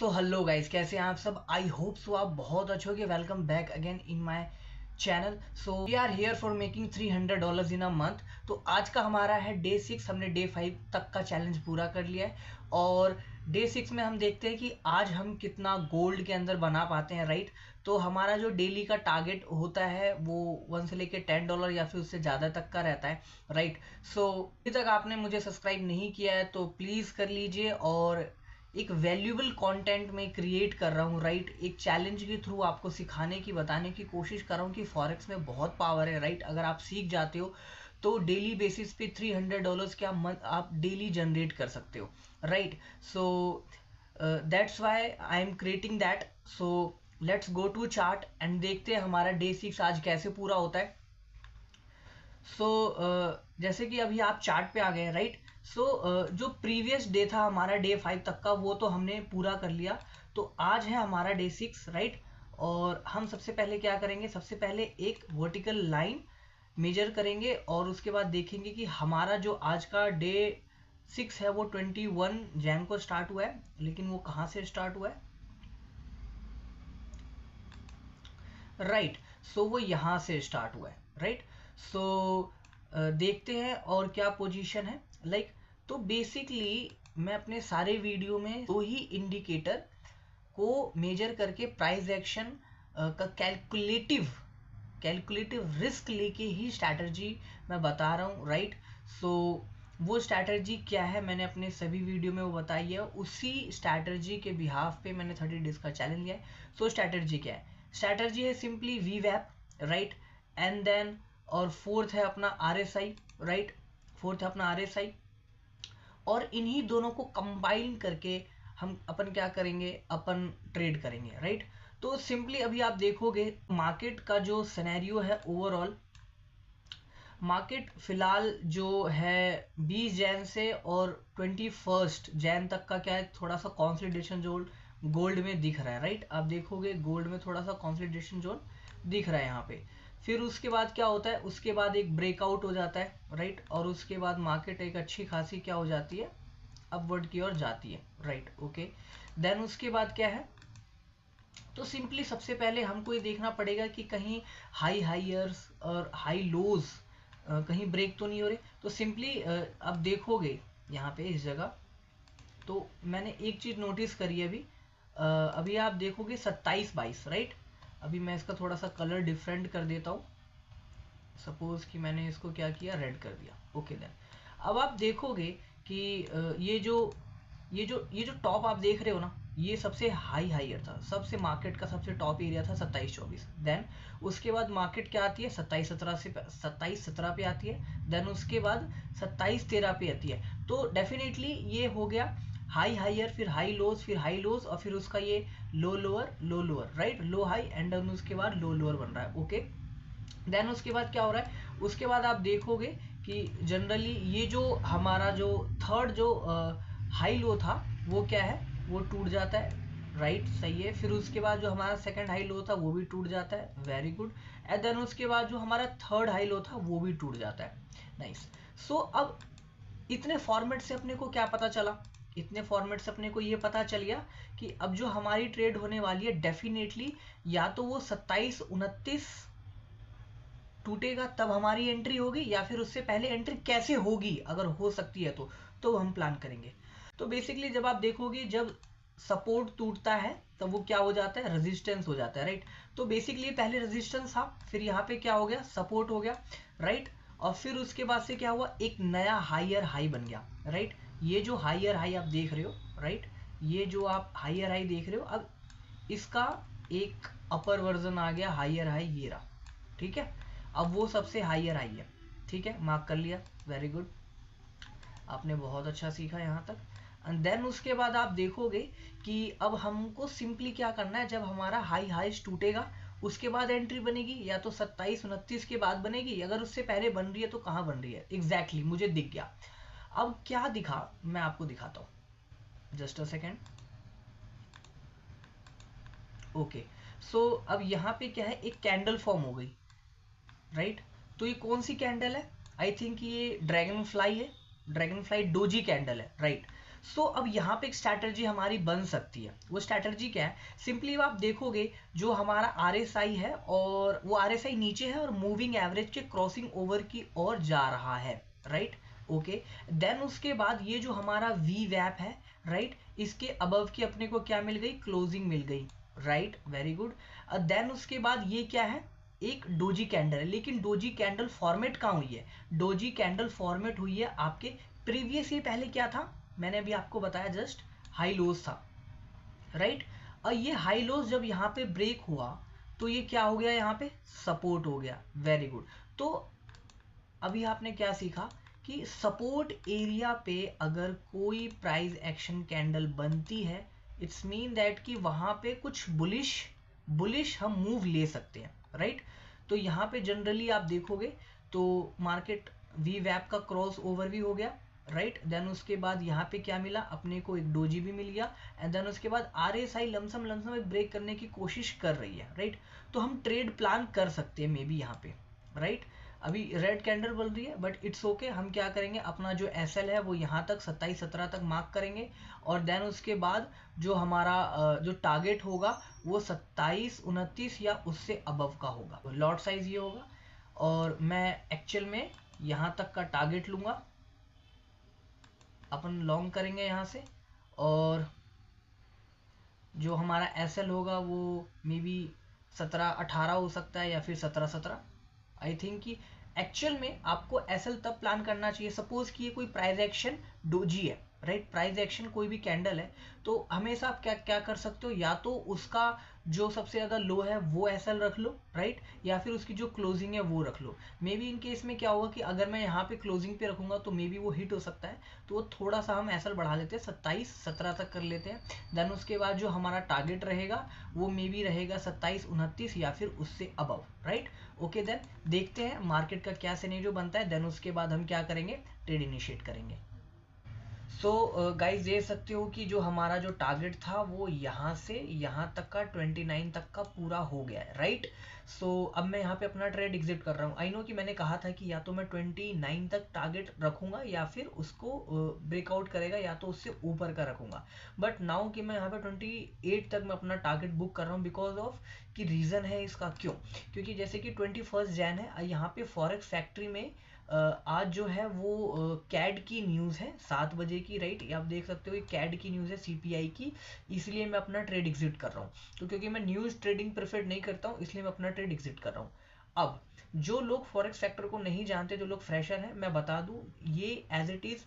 So hello guys, कैसे हैं आप सब। आई होप सो आप बहुत अच्छे होगे। Welcome back again in my channel. So we are here for making $300 in a month. तो आज का हमारा है डे 6। हमने डे 5 तक का चैलेंज पूरा कर लिया है और डे 6 में हम देखते हैं कि आज हम कितना गोल्ड के अंदर बना पाते हैं, राइट। तो हमारा जो डेली का टारगेट होता है वो 1 से लेके $10 या फिर उससे ज़्यादा तक का रहता है, राइट। सो अभी तक आपने मुझे सब्सक्राइब नहीं किया है तो प्लीज़ कर लीजिए। और एक वैल्यूएबल कंटेंट में क्रिएट कर रहा हूँ, राइट। एक चैलेंज के थ्रू आपको सिखाने की, बताने की कोशिश कर रहा हूँ कि फॉरेक्स में बहुत पावर है, राइट। अगर आप सीख जाते हो तो डेली बेसिस पे $300 क्या आप डेली जनरेट कर सकते हो, right. So that's why I am creating that. So let's go to chart and देखते हैं हमारा डे 6 आज कैसे पूरा होता है। सो जैसे कि अभी आप चार्ट पे आ गए, राइट। सो जो प्रीवियस डे था हमारा डे 5 तक का, वो तो हमने पूरा कर लिया। तो आज है हमारा डे 6, राइट। और हम सबसे पहले क्या करेंगे, सबसे पहले एक वर्टिकल लाइन मेजर करेंगे और उसके बाद देखेंगे कि हमारा जो आज का डे 6 है वो 21 जैन को स्टार्ट हुआ है। लेकिन वो कहाँ से स्टार्ट हुआ है, राइट। सो वो यहाँ से स्टार्ट हुआ है, राइट। सो देखते हैं और क्या पोजीशन है, लाइक। तो बेसिकली मैं अपने सारे वीडियो में दो ही इंडिकेटर को मेजर करके प्राइस एक्शन का कैलकुलेटिव रिस्क लेके ही स्ट्रैटेजी मैं बता रहा हूँ, राइट। सो वो स्ट्रैटेजी क्या है मैंने अपने सभी वीडियो में वो बताई है। उसी स्ट्रैटेजी के बिहाफ पे मैंने 30 डेज का चैलेंज लिया है। सो स्ट्रैटेजी क्या है, स्ट्रैटेजी है सिंपली वीवैप, राइट। एंड देन और फोर्थ है अपना आरएसआई, राइट। फोर्थ है अपना आरएसआई। और इन्हीं दोनों को कंबाइन करके हम अपन क्या करेंगे, अपन ट्रेड करेंगे, राइट। तो सिंपली अभी आप देखोगे मार्केट का जो सिनेरियो है, ओवरऑल मार्केट फिलहाल जो है 20 जैन से और 21 जैन तक का क्या है, थोड़ा सा कॉन्सोलिडेशन जोन गोल्ड में दिख रहा है, राइट। आप देखोगे गोल्ड में थोड़ा सा कॉन्सोलिडेशन जोन दिख रहा है यहाँ पे। फिर उसके बाद क्या होता है, उसके बाद एक ब्रेकआउट हो जाता है, राइट। और उसके बाद मार्केट एक अच्छी खासी क्या हो जाती है, अपवर्ड की ओर जाती है, राइट। ओके, देन उसके बाद क्या है, तो सिंपली सबसे पहले हमको ये देखना पड़ेगा कि कहीं हाई हाइयर्स और हाई लोज कहीं ब्रेक तो नहीं हो रहे। तो सिंपली अब देखोगे यहाँ पे इस जगह, तो मैंने एक चीज नोटिस करी है अभी। अभी आप देखोगे 27-22, राइट। अभी मैं इसका थोड़ा सा कलर डिफरेंट कर देता हूँ। सपोज कि मैंने इसको क्या किया, रेड कर दिया। ओके देन अब आप देखोगे कि ये जो टॉप आप देख रहे हो ना, ये सबसे हाइयर था, सबसे मार्केट का सबसे टॉप एरिया था 27-24। देन उसके बाद मार्केट क्या आती है, 27-17 पे आती है। देन उसके बाद 27-13 पे आती है। तो डेफिनेटली ये हो गया हाई हाइयर, फिर हाई लोज, फिर हाई लोज, और फिर उसका ये low lower, right. Low high and then उसके बाद लो लोअर बन रहा है। ओके, देन उसके बाद क्या हो रहा है, उसके बाद आप देखोगे कि जनरली ये जो हमारा जो थर्ड जो हाई लो था वो क्या है, वो टूट जाता है, राइट। सही है। फिर उसके बाद जो हमारा सेकंड हाई लो था वो भी टूट जाता है, वेरी गुड। एंड देन उसके बाद जो हमारा थर्ड हाई लो था वो भी टूट जाता है, नाइस। सो अब इतने फॉर्मेट से अपने को क्या पता चला, इतने फॉर्मेट से अपने को ये पता चल गया कि अब जो हमारी ट्रेड होने वाली है डेफिनेटली या तो वो 27-29 टूटेगा तब हमारी एंट्री होगी, या फिर उससे पहले एंट्री कैसे होगी अगर हो सकती है तो हम प्लान करेंगे। तो बेसिकली जब आप देखोगे जब सपोर्ट टूटता है तब वो क्या हो जाता है, रेजिस्टेंस हो जाता है, राइट। तो बेसिकली पहले रेजिस्टेंस था, फिर यहाँ पे क्या हो गया, सपोर्ट हो गया, राइट। और फिर उसके बाद से क्या हुआ, एक नया हाइयर हाई बन गया, राइट। ये जो हाइयर हाई आप देख रहे हो, राइट, ये जो आप हाइयर हाई देख रहे हो, अब इसका एक अपर वर्जन आ गया हाइयर हाई, ये रहा, ठीक है। अब वो सबसे हाइयर हाई है, ठीक है, मार्क कर लिया, वेरी गुड। आपने बहुत अच्छा सीखा यहाँ तक। एंड देन उसके बाद आप देखोगे कि अब हमको सिंपली क्या करना है, जब हमारा हाई हाइस्ट टूटेगा उसके बाद एंट्री बनेगी, या तो 27-29 के बाद बनेगी, अगर उससे पहले बन रही है तो कहाँ बन रही है एग्जैक्टली मुझे दिख गया। अब क्या दिखा मैं आपको दिखाता हूँ, जस्ट अ सेकेंड। ओके, सो अब यहाँ पे क्या है, एक कैंडल फॉर्म हो गई, राइट। तो ये कौन सी कैंडल है, आई थिंक ये ड्रैगन फ्लाई है, ड्रैगन फ्लाई डोजी कैंडल है, राइट। सो अब यहाँ पे एक स्ट्रैटेजी हमारी बन सकती है। वो स्ट्रैटेजी क्या है? सिंपली आप देखोगे जो हमारा RSI है और वो RSI नीचे है और मूविंग एवरेज के क्रॉसिंग ओवर की ओर जा रहा है, राइट? ओके, देन उसके बाद ये जो हमारा VWAP है, राइट, इसके अबव की अपने को क्या मिल गई? क्लोजिंग मिल गई, राइट, वेरी गुड। देन उसके बाद ये क्या है? एक डोजी कैंडल है, लेकिन डोजी कैंडल फॉर्मेट कहाँ हुई है? डोजी कैंडल फॉर्मेट हुई है आपके प्रीवियस, ये पहले क्या था मैंने अभी आपको बताया, जस्ट हाई लोज था, राइट। और ये हाई लोज जब यहाँ पे ब्रेक हुआ तो ये क्या हो गया? यहाँ पे सपोर्ट हो गया, वेरी गुड। तो अभी आपने क्या सीखा कि सपोर्ट एरिया पे अगर कोई प्राइस एक्शन कैंडल बनती है, इट्स मीन दैट कि वहां पे कुछ बुलिश हम मूव ले सकते हैं, राइट। तो यहाँ पे जनरली आप देखोगे तो मार्केट VWAP का क्रॉस ओवर भी हो गया, राइट। देन उसके बाद यहाँ पे क्या मिला अपने को? एक डोजी भी मिल गया। एंड देन उसके बाद RSI लमसम एक ब्रेक करने की कोशिश कर रही है, राइट। तो हम ट्रेड प्लान कर सकते हैं मे बी यहाँ पे, राइट। अभी रेड कैंडल बन रही है बट इट्स ओके, हम क्या करेंगे अपना जो SL है वो यहाँ तक 27-17 तक मार्क करेंगे और देन उसके बाद जो हमारा जो टारगेट होगा वो 27-29 या उससे अबव का होगा। लॉट साइज ये होगा और मैं एक्चुअल में यहाँ तक का टारगेट लूंगा, अपन लॉन्ग करेंगे यहाँ से और जो हमारा SL होगा वो मे बी 17-18 हो सकता है या फिर 17-17। आई थिंक कि एक्चुअल में आपको SL तब प्लान करना चाहिए, सपोज कि ये कोई प्राइस एक्शन डोजी है, राइट। प्राइस एक्शन कोई भी कैंडल है तो हमेशा आप क्या क्या कर सकते हो? या तो उसका जो सबसे ज्यादा लो है वो SL रख लो, राइट, या फिर उसकी जो क्लोजिंग है वो रख लो। मे बी इन केस में क्या होगा कि अगर मैं यहाँ पे क्लोजिंग पे रखूंगा तो मे बी वो हिट हो सकता है, तो वो थोड़ा सा हम SL बढ़ा लेते हैं, 27-17 तक कर लेते हैं। देन उसके बाद जो हमारा टारगेट रहेगा वो मे बी रहेगा 27-29 या फिर उससे अबव, राइट। ओके, देन देखते हैं मार्केट का क्या सिनेरियो बनता है, देन उसके बाद हम क्या करेंगे? ट्रेड इनिशिएट करेंगे। सो गाइज देख सकते हो कि जो हमारा जो टारगेट था वो यहाँ से यहाँ तक का 29 तक का पूरा हो गया है, राइट। सो अब मैं यहाँ पे अपना ट्रेड एग्जिट कर रहा हूँ। आई नो कि मैंने कहा था कि या तो मैं 29 तक टारगेट रखूंगा या फिर उसको ब्रेकआउट करेगा या तो उससे ऊपर का रखूंगा, बट नाउ कि मैं यहाँ पे 28 तक मैं अपना टारगेट बुक कर रहा हूँ बिकॉज ऑफ कि रीज़न है इसका क्यों, क्योंकि जैसे कि 21 जैन है, यहाँ पे फॉरेक्स फैक्ट्री में आज जो है वो कैड की न्यूज़ है 7 बजे की, राइट। ये आप देख सकते हो कैड की न्यूज़ है CPI की, इसलिए मैं अपना ट्रेड एग्जिट कर रहा हूँ। तो क्योंकि मैं न्यूज़ ट्रेडिंग प्रेफर नहीं करता हूँ इसलिए मैं अपना ट्रेड एग्जिट कर रहा हूँ। अब जो लोग फॉरेक्स सेक्टर को नहीं जानते, जो लोग फ्रेशर हैं, मैं बता दूं ये एज इट इज़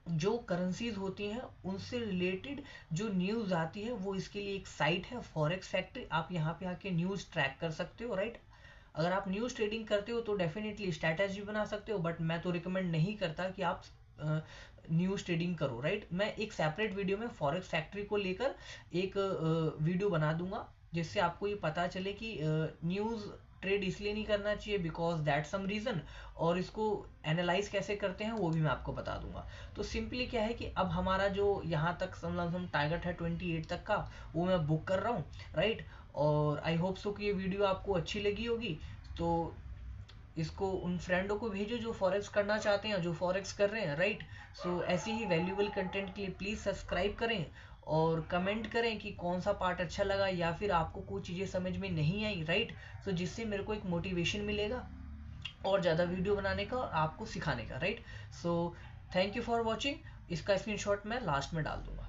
जो करेंसीज होती हैं उनसे रिलेटेड जो न्यूज़ आती है वो इसके लिए एक साइट है फॉरेक्स फैक्ट्री, आप यहाँ पे आके न्यूज़ ट्रैक कर सकते हो, राइट। अगर आप न्यूज़ ट्रेडिंग करते हो तो डेफिनेटली स्ट्रैटेजी बना सकते हो, बट मैं तो रिकमेंड नहीं करता कि आप न्यूज़ ट्रेडिंग करो, राइट। मैं एक सेपरेट वीडियो में फॉरेक्स फैक्ट्री को लेकर एक वीडियो बना दूंगा जिससे आपको ये पता चले कि न्यूज़ ट्रेड इसलिए नहीं करना चाहिए बिकॉज दैट सम रीज़न, और इसको एनालाइज कैसे करते हैं वो भी मैं आपको बता दूंगा। तो सिंपली क्या है कि अब हमारा जो यहाँ तक हम टारगेट है 28 तक का वो मैं बुक कर रहा हूँ, राइट। और आई होप सो कि ये वीडियो आपको अच्छी लगी होगी, तो इसको उन फ्रेंडों को भेजो जो फॉरेक्स करना चाहते हैं, जो फॉरेक्स कर रहे हैं, राइट। सो ऐसी ही वैल्यूएबल कंटेंट के लिए प्लीज़ सब्सक्राइब करें और कमेंट करें कि कौन सा पार्ट अच्छा लगा या फिर आपको कुछ चीज़ें समझ में नहीं आई, राइट। सो जिससे मेरे को एक मोटिवेशन मिलेगा और ज़्यादा वीडियो बनाने का और आपको सिखाने का, right. So thank you for watching. इसका स्क्रीनशॉट मैं लास्ट में डाल दूंगा।